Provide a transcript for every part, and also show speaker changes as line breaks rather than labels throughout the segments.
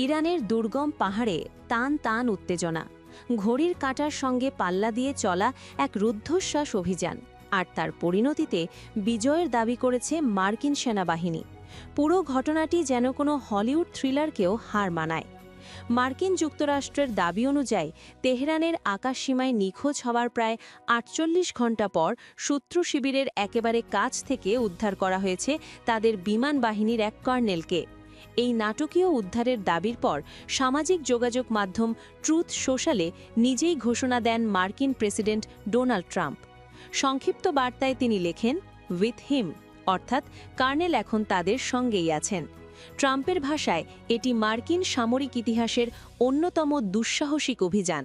ইরানের দুর্গম পাহাড়ে টান টান উত্তেজনা, ঘড়ির কাঁটার সঙ্গে পাল্লা দিয়ে চলা এক রুদ্ধশ্বাস অভিযান, আর তার পরিণতিতে বিজয়ের দাবি করেছে মার্কিন সেনাবাহিনী। পুরো ঘটনাটি যেন কোনো হলিউড থ্রিলারকেও হার মানায়। মার্কিন যুক্তরাষ্ট্রের দাবি অনুযায়ী তেহরানের আকাশসীমায় নিখোঁজ হওয়ার প্রায় ৪৮ ঘণ্টা পর শত্রু শিবিরের একেবারে কাছ থেকে উদ্ধার করা হয়েছে তাদের বিমান বাহিনীর এক কর্নেলকে। এই নাটকীয় উদ্ধারের দাবির পর সামাজিক যোগাযোগ মাধ্যম ট্রুথ সোশ্যালে নিজেই ঘোষণা দেন মার্কিন প্রেসিডেন্ট ডোনাল্ড ট্রাম্প। সংক্ষিপ্ত বার্তায় তিনি লেখেন, উইথ হিম, অর্থাৎ কার্নেল এখন তাদের সঙ্গেই আছেন। ট্রাম্পের ভাষায় এটি মার্কিন সামরিক ইতিহাসের অন্যতম দুঃসাহসিক অভিযান।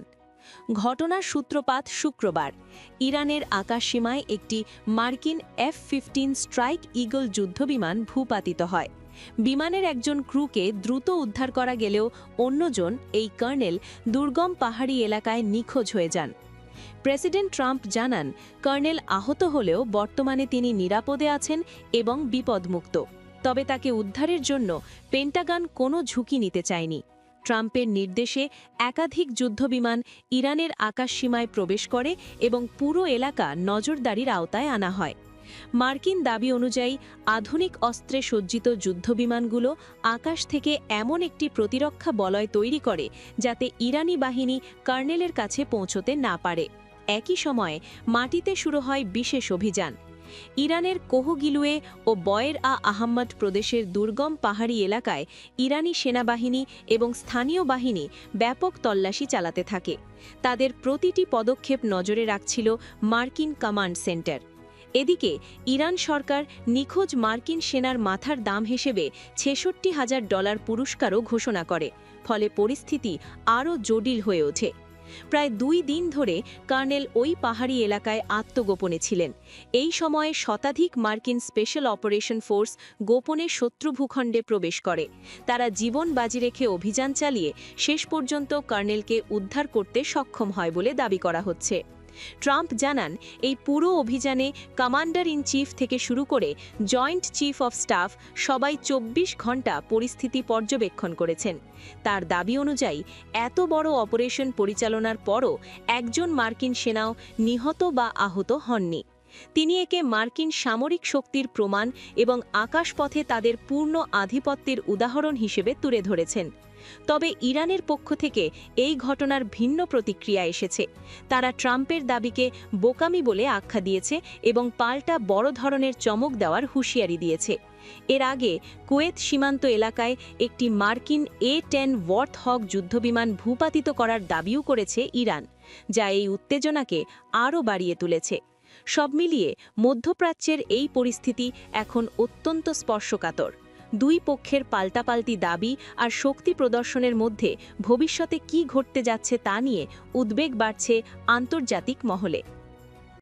ঘটনার সূত্রপাত শুক্রবার। ইরানের আকাশসীমায় একটি মার্কিন F-15 স্ট্রাইক ঈগল যুদ্ধবিমান ভূপাতিত হয়। বিমানের একজন ক্রুকে দ্রুত উদ্ধার করা গেলেও অন্যজন, এই কর্নেল, দুর্গম পাহাড়ি এলাকায় নিখোঁজ হয়ে যান। প্রেসিডেন্ট ট্রাম্প জানান, কর্নেল আহত হলেও বর্তমানে তিনি নিরাপদে আছেন এবং বিপদমুক্ত। তবে তাকে উদ্ধারের জন্য পেন্টাগন কোনো ঝুঁকি নিতে চায়নি। ট্রাম্পের নির্দেশে একাধিক যুদ্ধবিমান ইরানের আকাশসীমায় প্রবেশ করে এবং পুরো এলাকা নজরদারির আওতায় আনা হয়। মার্কিন দাবি অনুযায়ী আধুনিক অস্ত্রে সজ্জিত যুদ্ধবিমানগুলো আকাশ থেকে এমন একটি প্রতিরক্ষা বলয় তৈরি করে যাতে ইরানি বাহিনী কর্নেলের কাছে পৌঁছতে না পারে। একই সময়ে মাটিতে শুরু হয় বিশেষ অভিযান। ইরানের কোহগিলুয়ে ও বয়ের-আহমদ প্রদেশের দুর্গম পাহাড়ি এলাকায় ইরানি সেনাবাহিনী এবং স্থানীয় বাহিনী ব্যাপক তল্লাশি চালাতে থাকে। তাদের প্রতিটি পদক্ষেপ নজরে রাখছিল মার্কিন কমান্ড সেন্টার। এদিকে ইরান সরকার নিখোঁজ মার্কিন সেনার মাথার দাম হিসেবে $৬৬,০০০ পুরস্কারও ঘোষণা করে, ফলে পরিস্থিতি আরও জটিল হয়ে ওঠে। প্রায় ২ দিন ধরে কর্নেল ওই পাহাড়ি এলাকায় আত্মগোপনে ছিলেন। এই সময়ে শতাধিক মার্কিন স্পেশাল অপারেশন ফোর্স গোপনে শত্রু ভূখণ্ডে প্রবেশ করে। তারা জীবন বাজি রেখে অভিযান চালিয়ে শেষ পর্যন্ত কর্নেলকে উদ্ধার করতে সক্ষম হয় বলে দাবি করা হচ্ছে। ট্রাম্প জানান, এই পুরো অভিযানে কমান্ডার ইন চিফ থেকে শুরু করে জয়েন্ট চিফ অফ স্টাফ সবাই ২৪ ঘণ্টা পরিস্থিতি পর্যবেক্ষণ করেছেন। তার দাবি অনুযায়ী এত বড় অপারেশন পরিচালনার পরও একজন মার্কিন সেনাও নিহত বা আহত হননি। তিনি একে মার্কিন সামরিক শক্তির প্রমাণ এবং আকাশপথে তাদের পূর্ণ আধিপত্যের উদাহরণ হিসেবে তুলে ধরেছেন। তবে ইরানের পক্ষ থেকে এই ঘটনার ভিন্ন প্রতিক্রিয়া এসেছে। তারা ট্রাম্পের দাবিকে বোকামি বলে আখ্যা দিয়েছে এবং পাল্টা বড় ধরনের চমক দেওয়ার হুঁশিয়ারি দিয়েছে। এর আগে কুয়েত সীমান্ত এলাকায় একটি মার্কিন A-10 ওয়ার্থহগ যুদ্ধবিমান ভূপাতিত করার দাবিও করেছে ইরান, যা এই উত্তেজনাকে আরও বাড়িয়ে তুলেছে। সব মিলিয়ে মধ্যপ্রাচ্যের এই পরিস্থিতি এখন অত্যন্ত স্পর্শকাতর। দুই পক্ষের পাল্টাপাল্টি দাবি আর শক্তি প্রদর্শনের মধ্যে ভবিষ্যতে কী ঘটতে যাচ্ছে তা নিয়ে উদ্বেগ বাড়ছে আন্তর্জাতিক মহলে।